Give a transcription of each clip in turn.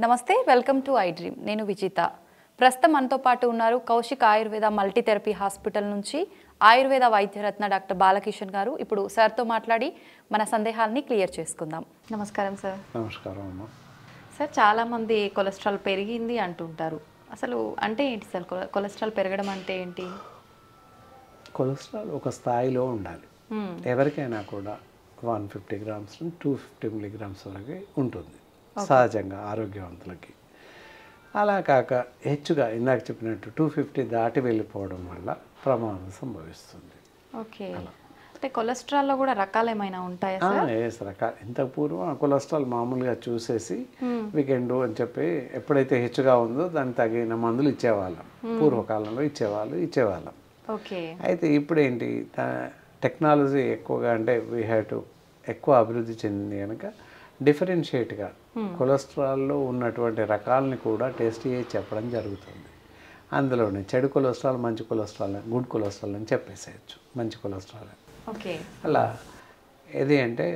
నమస్తే, welcome to I dream. నేను విజిత. ప్రస్తుతం మనతో పాటు ఉన్నారు కౌశిక్ ఆయుర్వేద మల్టీథెరపీ హాస్పిటల్ నుంచి ఆయుర్వేద వైద్యరత్న డాక్టర్ బాలకిషన్ గారు. ఇప్పుడు సార్తో మాట్లాడి మన సందేహాలని క్లియర్ చేసుకుందాం. నమస్కారం సార్. నమస్కారం అమ్మ. సార్, చాలామంది కొలెస్ట్రాల్ పెరిగింది అంటుంటారు. అసలు అంటే ఏంటి సార్? కొలెస్ట్రాల్ పెరగడం అంటే ఏంటి? కొలెస్ట్రాల్ ఒక స్థాయిలో ఉండాలి. ఎవరికైనా కూడా 150 గ్రామ్స్ నుంచి 250 మిలీగ్రామ్స్ వరకు ఉంటుంది సహజంగా ఆరోగ్యవంతులకి. అలా కాక హెచ్చుగా ఇందాక చెప్పినట్టు 250 దాటి వెళ్ళిపోవడం వల్ల ప్రమాదం సంభవిస్తుంది. ఓకే, అంటే కొలెస్ట్రాల్లో కూడా రకాలు ఏమైనా ఉంటాయా సార్? రకాలు. ఇంతకు పూర్వం కొలెస్ట్రాల్ మామూలుగా చూసేసి వీకెండ్ అని చెప్పి ఎప్పుడైతే హెచ్చుగా ఉందో దానికి తగిన మందులు ఇచ్చేవాళ్ళం. పూర్వకాలంలో ఇచ్చేవాళ్ళం. ఓకే. అయితే ఇప్పుడు ఏంటి, టెక్నాలజీ ఎక్కువగా అంటే వీ హ్యావ్ టు ఎక్కువ అభివృద్ధి చెందింది కనుక డిఫరెన్షియేట్గా కొలెస్ట్రాల్లో ఉన్నటువంటి రకాలని కూడా టెస్ట్ చేసి చెప్పడం జరుగుతుంది. అందులోనే చెడు కొలెస్ట్రాల్, మంచి కొలెస్ట్రాల్, గుడ్ కొలెస్ట్రాల్ అని చెప్పేసేయచ్చు. మంచి కొలెస్ట్రాల్ ఓకే. అలా ఏది అంటే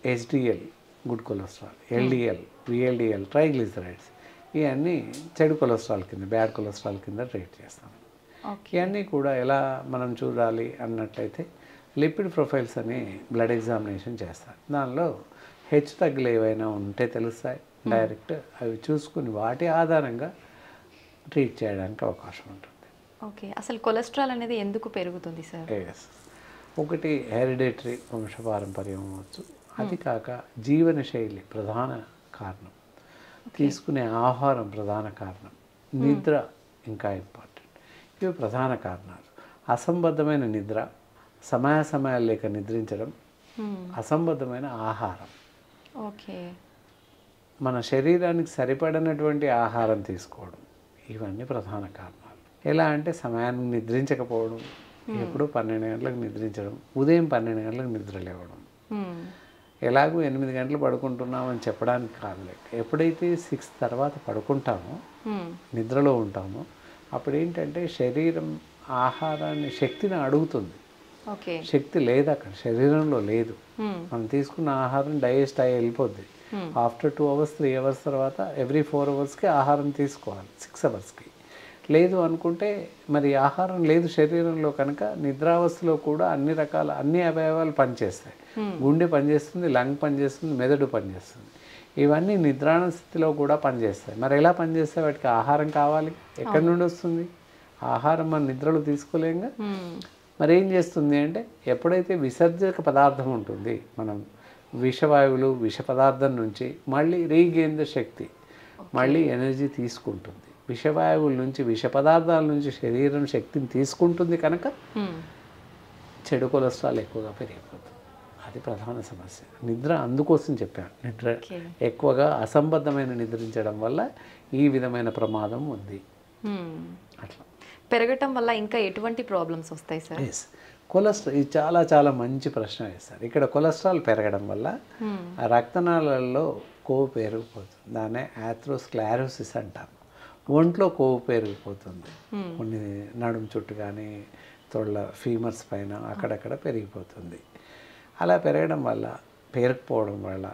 HDL good cholesterol, LDL, VLDL, triglycerides ఇవన్నీ చెడు కొలెస్ట్రాల్ కింద, బ్యాడ్ కొలెస్ట్రాల్ కింద ట్రీట్ చేస్తాం. ఇవన్నీ కూడా ఎలా మనం చూడాలి అన్నట్లయితే లిపిడ్ ప్రొఫైల్స్ అని బ్లడ్ ఎగ్జామినేషన్ చేస్తారు. దానిలో హెచ్చు తగ్గులు ఏవైనా ఉంటే తెలుస్తాయి. డైరెక్ట్ అవి చూసుకుని వాటి ఆధారంగా ట్రీట్ చేయడానికి అవకాశం ఉంటుంది. ఓకే, అసలు కొలెస్ట్రాల్ అనేది ఎందుకు పెరుగుతుంది సార్? ఒకటి హెరిడేటరీ, వంశపారంపర్యం అవ్వచ్చు. అది కాక జీవనశైలి ప్రధాన కారణం, తీసుకునే ఆహారం ప్రధాన కారణం, నిద్ర ఇంకా ఇంపార్టెంట్. ఇవి ప్రధాన కారణాలు. అసంబద్ధమైన నిద్ర, సమయాలు లేక నిద్రించడం, అసంబద్ధమైన ఆహారం, ఓకే, మన శరీరానికి సరిపడినటువంటి ఆహారం తీసుకోవడం, ఇవన్నీ ప్రధాన కారణాలు. ఎలా అంటే సమయానికి నిద్రించకపోవడం, ఎప్పుడు 12 గంటలకు నిద్రించడం, ఉదయం 12 గంటలకు నిద్ర లేవడం. ఎలాగో 8 గంటలు పడుకుంటున్నామని చెప్పడానికి కాదులే, ఎప్పుడైతే 6 తర్వాత పడుకుంటామో, నిద్రలో ఉంటామో, అప్పుడు ఏంటంటే శరీరం ఆహారాన్ని, శక్తిని అడుగుతుంది. శక్తి లేదు అక్కడ, శరీరంలో లేదు. మనం తీసుకున్న ఆహారం డైజెస్ట్ అయ్యి వెళ్ళిపోద్ది. ఆఫ్టర్ 2 అవర్స్ 3 అవర్స్ తర్వాత ఎవ్రీ 4 అవర్స్కి ఆహారం తీసుకోవాలి, 6 అవర్స్కి. లేదు అనుకుంటే మరి ఆహారం లేదు శరీరంలో కనుక నిద్రావస్థలో కూడా అన్ని అవయవాలు పనిచేస్తాయి. గుండె పనిచేస్తుంది, లంగ్ పనిచేస్తుంది, మెదడు పనిచేస్తుంది. ఇవన్నీ నిద్రాణ స్థితిలో కూడా పనిచేస్తాయి. మరి ఎలా పనిచేస్తాయి? వాటికి ఆహారం కావాలి. ఎక్కడి నుండి వస్తుంది ఆహారం? మన నిద్రలో తీసుకోలేంగా. మరి ఏం చేస్తుంది అంటే, ఎప్పుడైతే విసర్జక పదార్థం ఉంటుంది, మనం విషవాయువులు, విష పదార్థం నుంచి మళ్ళీ రీగెయిన్ ద శక్తి, మళ్ళీ ఎనర్జీ తీసుకుంటుంది. విషవాయువుల నుంచి, విష పదార్థాల నుంచి శరీరం శక్తిని తీసుకుంటుంది కనుక చెడు కొలెస్ట్రాల్ ఎక్కువగా పెరిగిపోతుంది. అది ప్రధాన సమస్య. నిద్ర అందుకోసం చెప్పాను. నిద్ర ఎక్కువగా అసంబద్ధమైన నిద్రించడం వల్ల ఈ విధమైన ప్రమాదం ఉంది. అట్లా పెరగటం వల్ల ఇంకా ఎటువంటి ప్రాబ్లమ్స్ వస్తాయి సార్? కొలెస్ట్రాల్, ఇది చాలా చాలా మంచి ప్రశ్న వేస్తారు. ఇక్కడ కొలెస్ట్రాల్ పెరగడం వల్ల రక్తనాళాలలో కొవ్వు పెరిగిపోతుంది. దాన్నే ఆథెరోస్క్లెరోసిస్ అంటాం. ఒంట్లో కొవ్వు పెరిగిపోతుంది. కొన్ని నడుము చుట్టూ కానీ తొళ్ళ ఫీమర్స్ పైన అక్కడక్కడ పెరిగిపోతుంది. అలా పెరగడం వల్ల, పేరుకుపోవడం వల్ల,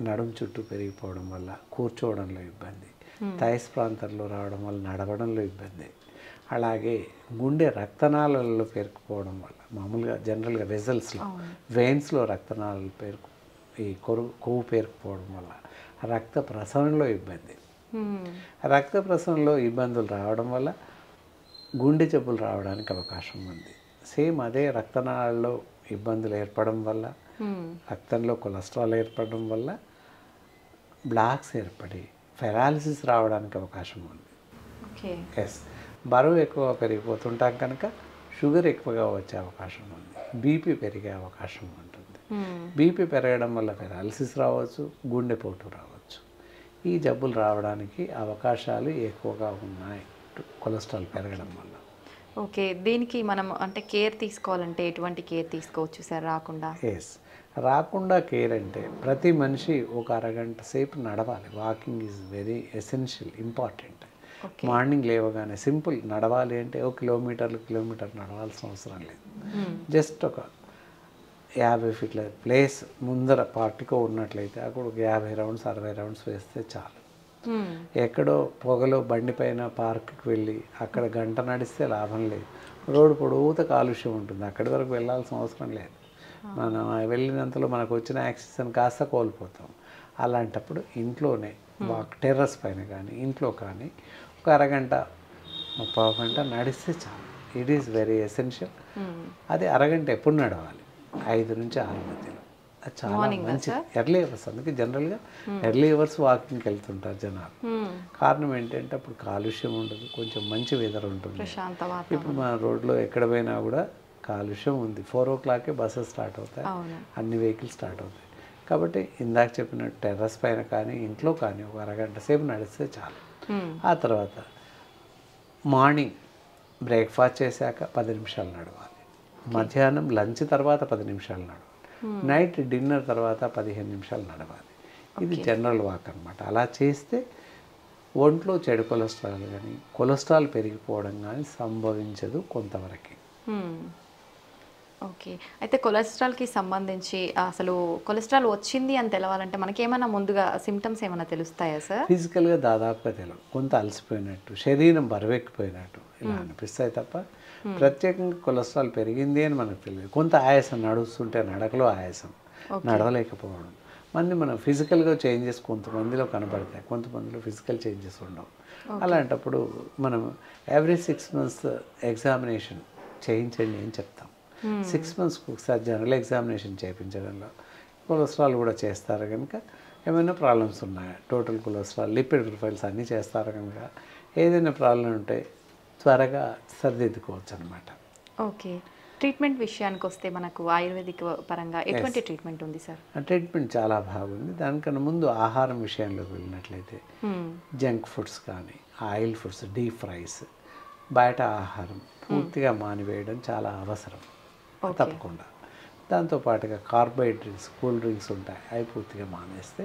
నడుము చుట్టూ పెరిగిపోవడం వల్ల కూర్చోవడంలో ఇబ్బంది, థైస్ ప్రాంతంలో రావడం వల్ల నడవడంలో ఇబ్బంది, అలాగే గుండె రక్తనాళాలలో పేరుకుపోవడం వల్ల, మామూలుగా జనరల్గా వెజల్స్లో, వెయిన్స్లో రక్తనాళాలు ఈ కొవ్వు పేరుకుపోవడం వల్ల రక్త ప్రసరణలో ఇబ్బంది. రక్త ప్రసరణలో ఇబ్బందులు రావడం వల్ల గుండె జబ్బులు రావడానికి అవకాశం ఉంది. సేమ్ అదే రక్తనాళాల్లో ఇబ్బందులు ఏర్పడడం వల్ల, రక్తంలో కొలెస్ట్రాల్ ఏర్పడడం వల్ల బ్లాక్స్ ఏర్పడి పెరాలిసిస్ రావడానికి అవకాశం ఉంది. బరువు ఎక్కువ పెరిగిపోతుంటాం కనుక షుగర్ ఎక్కువగా వచ్చే అవకాశం ఉంది. బీపీ పెరిగే అవకాశం ఉంటుంది. బీపీ పెరగడం వల్ల పెరాలిసిస్ రావచ్చు, గుండెపోటు రావచ్చు. ఈ జబ్బులు రావడానికి అవకాశాలు ఎక్కువగా ఉన్నాయి కొలెస్ట్రాల్ పెరగడం వల్ల. ఓకే, దీనికి మనం అంటే కేర్ తీసుకోవాలంటే ఎటువంటి కేర్ తీసుకోవచ్చు సార్ రాకుండా? రాకుండా కేర్ అంటే ప్రతి మనిషి ఒక అరగంట సేపు నడవాలి. Walking is very essential, important. Morning లేవగానే సింపుల్ నడవాలి అంటే 1 కిలోమీటర్ నడవాల్సిన అవసరం లేదు. జస్ట్ ఒక 50 ఫీట్ల ప్లేస్ ముందర పార్టికో ఉన్నట్లయితే అక్కడ ఒక 50 రౌండ్స్ 60 రౌండ్స్ వేస్తే చాలు. ఎక్కడో పొగలో బండిపైన పార్క్కి వెళ్ళి అక్కడ గంట నడిస్తే లాభం లేదు. రోడ్డు పొడవుతా కాలుష్యం ఉంటుంది, అక్కడి వరకు వెళ్ళాల్సిన అవసరం లేదు. మనం వెళ్ళినంతలో మనకు వచ్చిన యాక్సిజన్ కాస్త కోల్పోతాం. అలాంటప్పుడు ఇంట్లోనే టెర్రస్ పైన కానీ ఇంట్లో కానీ ఒక అరగంట 30 గంట నడిస్తే చాలు. It is very essential. అది అరగంట ఎప్పుడు నడవాలి? 5 నుంచి 6 మధ్యలో. అది చాలా మంచిది. ఎర్లీ అవర్స్, అందుకే జనరల్గా ఎర్లీ అవర్స్ వాకింగ్కి వెళ్తుంటారు జనాలు. కారణం ఏంటంటే అప్పుడు కాలుష్యం ఉండదు, కొంచెం మంచి వెదర్ ఉంటుంది. ఇప్పుడు మన రోడ్లో ఎక్కడ పోయినా కూడా కాలుష్యం ఉంది. 4 o'clock బస్సెస్ స్టార్ట్ అవుతాయి, అన్ని వెహికల్స్ స్టార్ట్ అవుతాయి. కాబట్టి ఇందాక చెప్పినట్టు టెర్రస్ పైన కానీ ఇంట్లో కానీ ఒక అరగంట సేపు నడిస్తే చాలు. ఆ తర్వాత మార్నింగ్ బ్రేక్ఫాస్ట్ చేశాక 10 నిమిషాలు నడవాలి. మధ్యాహ్నం లంచ్ తర్వాత 10 నిమిషాలు నడవాలి. నైట్ డిన్నర్ తర్వాత 15 నిమిషాలు నడవాలి. ఇది జనరల్ వాక్ అనమాట. అలా చేస్తే ఒంట్లో చెడు కొలెస్ట్రాల్ కానీ కొలెస్ట్రాల్ పెరిగిపోవడం కానీ సంభవించదు కొంతవరకు. ఓకే. అయితే కొలెస్ట్రాల్కి సంబంధించి అసలు కొలెస్ట్రాల్ వచ్చింది అని తెలవాలంటే మనకి ఏమైనా ముందుగా సిమ్టమ్స్ ఏమైనా తెలుస్తాయా సార్? ఫిజికల్గా దాదాపుగా తెలియదు. కొంత అలసిపోయినట్టు, శరీరం బరువెక్కిపోయినట్టు ఇలా అనిపిస్తాయి తప్ప ప్రత్యేకంగా కొలెస్ట్రాల్ పెరిగింది అని మనకు తెలియదు. కొంత ఆయాసం, నడుస్తుంటే నడకలో ఆయాసం, నడవలేకపోవడం. మనం ఫిజికల్గా చేంజెస్ కొంతమందిలో కనబడతాయి, కొంతమందిలో ఫిజికల్ చేంజెస్ ఉండవు. అలాంటప్పుడు మనం ఎవ్రీ 6 months ఎగ్జామినేషన్ చేయించండి అని చెప్తాం. 6 monthsకి ఒకసారి జనరల్ ఎగ్జామినేషన్ చేయించడంలో కొలెస్ట్రాల్ కూడా చేస్తారు కనుక ఏమైనా ప్రాబ్లమ్స్ ఉన్నాయా, టోటల్ కొలెస్ట్రాల్, లిపిడ్ ప్రొఫైల్స్ అన్నీ చేస్తారు కనుక ఏదైనా ప్రాబ్లం ఉంటే త్వరగా సరిదిద్దుకోవచ్చు అనమాట. ఓకే. ట్రీట్మెంట్ విషయానికి వస్తే మనకు ఆయుర్వేదిక్ పరంగా ఎటువంటి ట్రీట్మెంట్ ఉంది సార్? ట్రీట్మెంట్ చాలా బాగుంది. దానికన్నా ముందు ఆహారం విషయంలోకి వెళ్ళినట్లయితే జంక్ ఫుడ్స్ కానీ ఆయిల్ ఫుడ్స్, డీప్ ఫ్రైస్, బయట ఆహారం పూర్తిగా మానివేయడం చాలా అవసరం తప్పకుండా. దాంతోపాటుగా కార్బోహైడ్రేట్స్, కూల్ డ్రింక్స్ ఉంటాయి, అవి పూర్తిగా మానేస్తే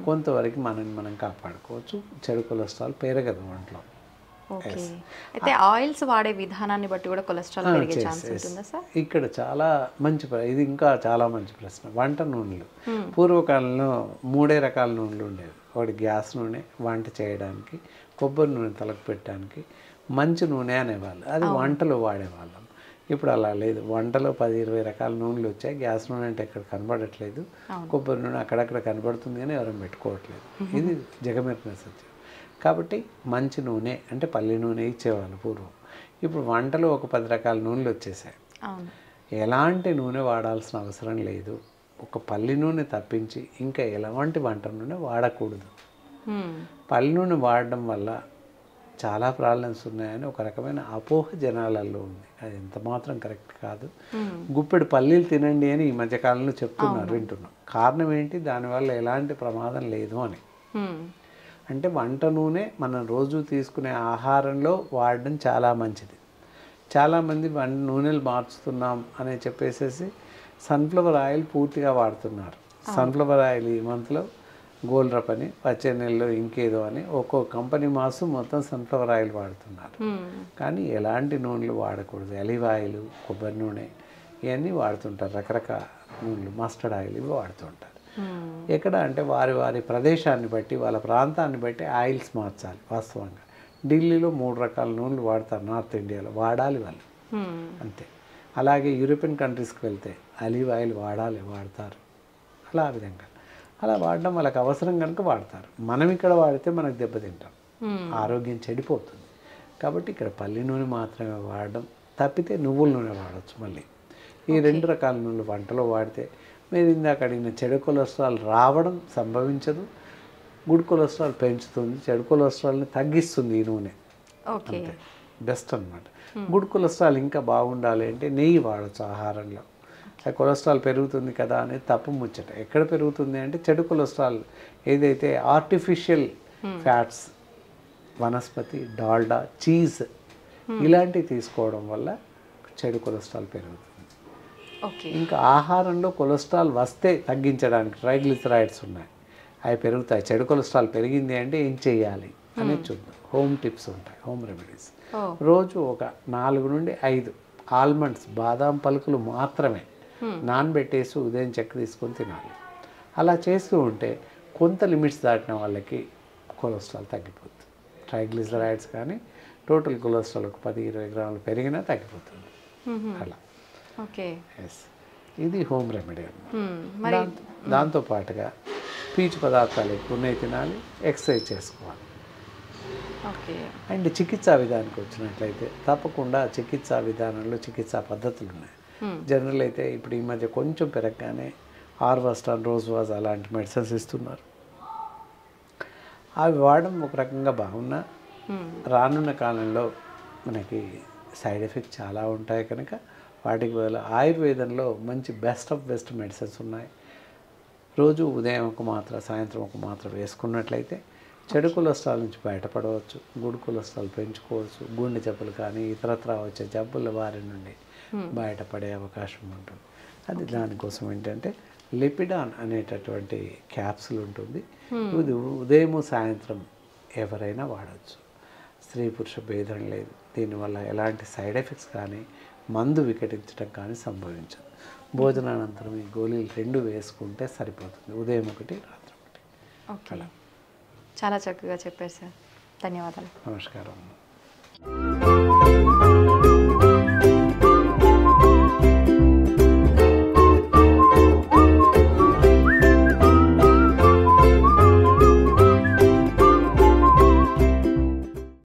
కొంతవరకు మనం కాపాడుకోవచ్చు. చెడు కొలెస్ట్రాల్ పెరగదు ఒంట్లో. ఓకే. అయితే ఆయిల్స్ వాడే విధానాన్ని బట్టి కూడా కొలెస్ట్రాల్ పెరిగే ఛాన్స్ ఉంటుందా సార్? ఇక్కడ చాలా మంచి ఇది ఇంకా చాలా మంచి ప్రశ్న. వంట నూనెలు పూర్వకాలంలో 3 రకాల నూనెలు ఉండేవి. ఒకటి గ్యాస్ నూనె వంట చేయడానికి, కొబ్బరి నూనె తలకు పెట్టడానికి, మంచి నూనె అనేవాళ్ళు. అది వంటలో వాడేవాళ్ళం. ఇప్పుడు అలా లేదు. వంటలో 10-20 రకాల నూనెలు వచ్చాయి. గ్యాస్ నూనె అంటే ఎక్కడ కనబడట్లేదు, కొబ్బరి నూనె అక్కడక్కడ కనబడుతుంది కానీ ఎవరైనా పెట్టుకోవట్లేదు. ఇది జగమెరిగిన సత్యం. కాబట్టి మంచి నూనె అంటే పల్లి నూనె ఇచ్చేవాళ్ళు పూర్వం. ఇప్పుడు వంటలో ఒక 10 రకాల నూనెలు వచ్చేసాయి. ఎలాంటి నూనె వాడాల్సిన అవసరం లేదు. ఒక పల్లి నూనె తప్పించి ఇంకా ఎలాంటి వంట నూనె వాడకూడదు. పల్లి నూనె వాడడం వల్ల చాలా ప్రాబ్లమ్స్ ఉన్నాయని ఒక రకమైన అపోహ జనాలలో ఉంది. అది ఎంత మాత్రం కరెక్ట్ కాదు. గుప్పెడు పల్లీలు తినండి అని ఈ మధ్యకాలంలో చెప్తున్నారు, వింటున్నాం. కారణం ఏంటి? దానివల్ల ఎలాంటి ప్రమాదం లేదు అని. అంటే వంట నూనె మనం రోజు తీసుకునే ఆహారంలో వాడడం చాలా మంచిది. చాలామంది నూనెలు మార్చుతున్నాం అని చెప్పేసి సన్ఫ్లవర్ ఆయిల్ పూర్తిగా వాడుతున్నారు. సన్ఫ్లవర్ ఆయిల్ ఈ మంత్లో గోల్డ్రప్ అని, వచ్చే నెలలో ఇంకేదో అని ఒక్కో కంపెనీ మాసం మొత్తం సన్ఫ్లవర్ ఆయిల్ వాడుతున్నారు. కానీ ఎలాంటి నూనెలు వాడకూడదు. ఆలివ్ ఆయిల్, కొబ్బరి నూనె ఇవన్నీ వాడుతుంటారు. రకరకాల నూనెలు, మస్టర్డ్ ఆయిల్ ఇవి వాడుతుంటారు. ఎక్కడ అంటే వారి ప్రదేశాన్ని బట్టి, వాళ్ళ ప్రాంతాన్ని బట్టి ఆయిల్స్ మార్చాలి. వాస్తవంగా ఢిల్లీలో 3 రకాల నూనెలు వాడతారు, నార్త్ ఇండియాలో వాడాలి వాళ్ళు అంతే. అలాగే యూరోపియన్ కంట్రీస్కి వెళ్తే ఆలివ్ ఆయిల్ వాడతారు. అలా విధంగా అలా వాడడం వాళ్ళకి అవసరం కనుక వాడతారు. మనం ఇక్కడ వాడితే మనకు దెబ్బతింటాం, ఆరోగ్యం చెడిపోతుంది. కాబట్టి ఇక్కడ పల్లి నూనె మాత్రమే వాడడం, తప్పితే నువ్వుల నూనె వాడవచ్చు. మళ్ళీ ఈ 2 రకాల నూనెలు వంటలో వాడితే మీరు ఇందాక అడిగిన చెడు కొలెస్ట్రాల్ రావడం సంభవించదు. గుడ్ కొలెస్ట్రాల్ పెంచుతుంది, చెడు కొలెస్ట్రాల్ని తగ్గిస్తుంది ఈ నూనె. అంతే బెస్ట్ అనమాట. గుడ్ కొలెస్ట్రాల్ ఇంకా బాగుండాలి అంటే నెయ్యి వాడచ్చు ఆహారంలో. కొలెస్ట్రాల్ పెరుగుతుంది కదా అనేది తప్పు ముచ్చట. ఎక్కడ పెరుగుతుంది అంటే చెడు కొలెస్ట్రాల్ ఏదైతే ఆర్టిఫిషియల్ ఫ్యాట్స్, వనస్పతి, డాల్డా, చీజ్ ఇలాంటివి తీసుకోవడం వల్ల చెడు కొలెస్ట్రాల్ పెరుగుతుంది. ఇంకా ఆహారంలో కొలెస్ట్రాల్ వస్తే తగ్గించడానికి ట్రైగ్లిసరైడ్స్ ఉన్నాయి, అవి పెరుగుతాయి. చెడు కొలెస్ట్రాల్ పెరిగింది అంటే ఏం చేయాలి అనేది చూద్దాం. హోమ్ టిప్స్ ఉంటాయి, హోమ్ రెమెడీస్. రోజు ఒక 4 నుండి 5 ఆల్మండ్స్, బాదాం పలుకులు మాత్రమే నానబెట్టేసి ఉదయం చెక్క తీసుకొని తినాలి. అలా చేస్తూ ఉంటే కొంత లిమిట్స్ దాటిన వాళ్ళకి కొలెస్ట్రాల్ తగ్గిపోతుంది. ట్రైగ్లిజరైడ్స్ కానీ టోటల్ కొలెస్ట్రాల్ ఒక 10-20 గ్రాములు పెరిగినా తగ్గిపోతుంది. అలా ఓకే. ఎస్, ఇది హోమ్ రెమెడీ అన్నమాట. మరి దాంతోపాటుగా పీచు పదార్థాలు ఎక్కువ ఉన్నాయి తినాలి, ఎక్సర్సైజ్ చేసుకోవాలి. ఓకే. అండ్ చికిత్సా విధానానికి వచ్చినట్లయితే తప్పకుండా చికిత్సా విధానంలో చికిత్సా పద్ధతులు ఉన్నాయి. జనరల్ అయితే ఇప్పుడు ఈ మధ్య కొంచెం పెరగగానే ఆర్వాస్టాన్, రోజ్వాజ్ అలాంటి మెడిసిన్స్ ఇస్తున్నారు. అవి వాడడం ఒక రకంగా బాగున్నా రానున్న కాలంలో మనకి సైడ్ ఎఫెక్ట్ చాలా ఉంటాయి కనుక వాటికి బదులు ఆయుర్వేదంలో మంచి బెస్ట్ ఆఫ్ బెస్ట్ మెడిసిన్స్ ఉన్నాయి. రోజు ఉదయం ఒక మాత్ర, సాయంత్రం ఒక మాత్ర వేసుకున్నట్లయితే చెడు కొలెస్ట్రాల్ నుంచి బయటపడవచ్చు, గుడ్ కొలెస్ట్రాల్ పెంచుకోవచ్చు, గుండె జబ్బులు కానీ ఇతరత్రా వచ్చే జబ్బుల బారి నుండి బయటపడే అవకాశం ఉంటుంది. అది దానికోసం ఏంటంటే లిపిడాన్ అనేటటువంటి క్యాప్సుల్ ఉంటుంది. ఇది ఉదయం సాయంత్రం ఎవరైనా వాడవచ్చు. స్త్రీ పురుష భేదం లేదు. దీనివల్ల ఎలాంటి సైడ్ ఎఫెక్ట్స్ కానీ మందు వికటించడం కానీ సంభవించదు. భోజనానంతరం ఈ గోళీలు 2 వేసుకుంటే సరిపోతుంది, ఉదయం ఒకటి, రాత్రి ఒకటి. ఓకే. చాలా చక్కగా చెప్పారు సార్. ధన్యవాదాలు. నమస్కారం.